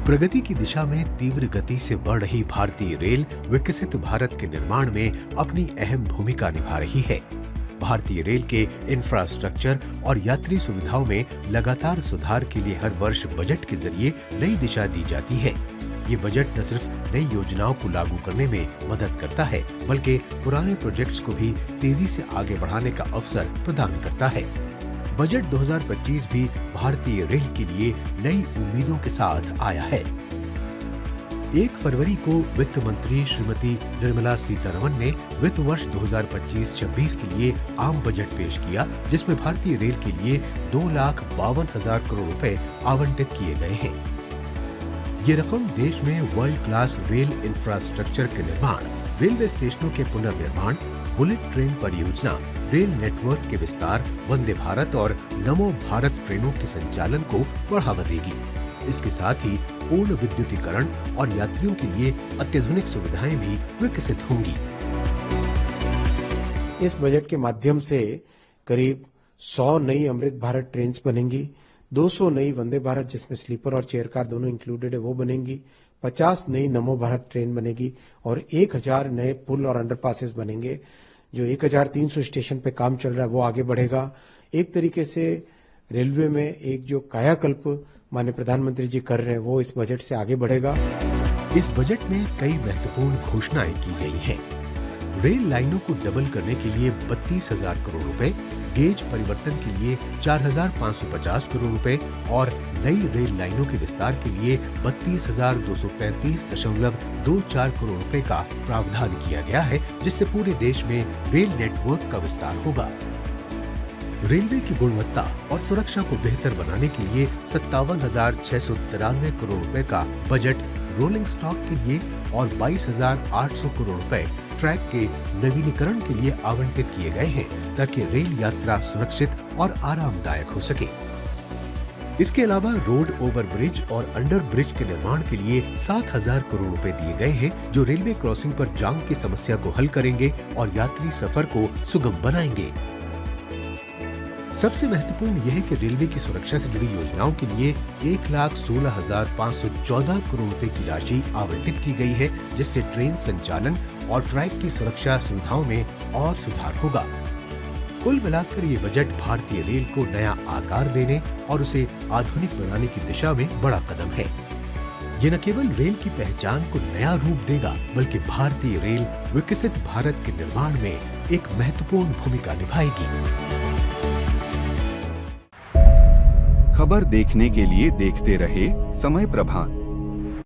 प्रगति की दिशा में तीव्र गति से बढ़ रही भारतीय रेल विकसित भारत के निर्माण में अपनी अहम भूमिका निभा रही है। भारतीय रेल के इंफ्रास्ट्रक्चर और यात्री सुविधाओं में लगातार सुधार के लिए हर वर्ष बजट के जरिए नई दिशा दी जाती है। ये बजट न सिर्फ नई योजनाओं को लागू करने में मदद करता है, बल्कि पुराने प्रोजेक्ट्स को भी तेजी से आगे बढ़ाने का अवसर प्रदान करता है। बजट 2025 भी भारतीय रेल के लिए नई उम्मीदों के साथ आया है। 1 फरवरी को वित्त मंत्री श्रीमती निर्मला सीतारमण ने वित्त वर्ष 2025-26 के लिए आम बजट पेश किया, जिसमें भारतीय रेल के लिए 2,52,000 करोड़ रुपए आवंटित किए गए हैं। ये रकम देश में वर्ल्ड क्लास रेल इंफ्रास्ट्रक्चर के निर्माण, रेलवे स्टेशनों के पुनर्निर्माण, बुलेट ट्रेन परियोजना, रेल नेटवर्क के विस्तार, वंदे भारत और नमो भारत ट्रेनों के संचालन को बढ़ावा देगी। इसके साथ ही पूर्ण विद्युतीकरण और यात्रियों के लिए अत्याधुनिक सुविधाएं भी विकसित होंगी। इस बजट के माध्यम से करीब 100 नई अमृत भारत ट्रेन बनेंगी, 200 नई वंदे भारत जिसमें स्लीपर और चेयर कार दोनों इंक्लूडेड है वो बनेंगी, 50 नई नमो भारत ट्रेन बनेगी और 1000 नए पुल और अंडरपासेस बनेंगे। जो 1300 स्टेशन पे काम चल रहा है वो आगे बढ़ेगा। एक तरीके से रेलवे में एक जो कायाकल्प माननीय प्रधानमंत्री जी कर रहे हैं वो इस बजट से आगे बढ़ेगा। इस बजट में कई महत्वपूर्ण घोषणाएं की गई हैं। रेल लाइनों को डबल करने के लिए 32,000 करोड़ रुपए, गेज परिवर्तन के लिए 4,550 करोड़ रुपए और नई रेल लाइनों के विस्तार के लिए 32,235.24 करोड़ रुपए का प्रावधान किया गया है, जिससे पूरे देश में रेल नेटवर्क का विस्तार होगा। रेलवे की गुणवत्ता और सुरक्षा को बेहतर बनाने के लिए 57,693 करोड़ रुपए का बजट रोलिंग स्टॉक के लिए और 22,800 करोड़ रुपए ट्रैक के नवीनीकरण के लिए आवंटित किए गए हैं, ताकि रेल यात्रा सुरक्षित और आरामदायक हो सके। इसके अलावा रोड ओवर ब्रिज और अंडर ब्रिज के निर्माण के लिए 7,000 करोड़ रुपए दिए गए हैं, जो रेलवे क्रॉसिंग पर जाम की समस्या को हल करेंगे और यात्री सफर को सुगम बनाएंगे। सबसे महत्वपूर्ण यह है कि रेलवे की सुरक्षा से जुड़ी योजनाओं के लिए 1,16,514 करोड़ रुपए की राशि आवंटित की गई है, जिससे ट्रेन संचालन और ट्रैक की सुरक्षा सुविधाओं में और सुधार होगा। कुल मिलाकर ये बजट भारतीय रेल को नया आकार देने और उसे आधुनिक बनाने की दिशा में बड़ा कदम है। ये न केवल रेल की पहचान को नया रूप देगा, बल्कि भारतीय रेल विकसित भारत के निर्माण में एक महत्वपूर्ण भूमिका निभाएगी। खबर देखने के लिए देखते रहे समय प्रभात।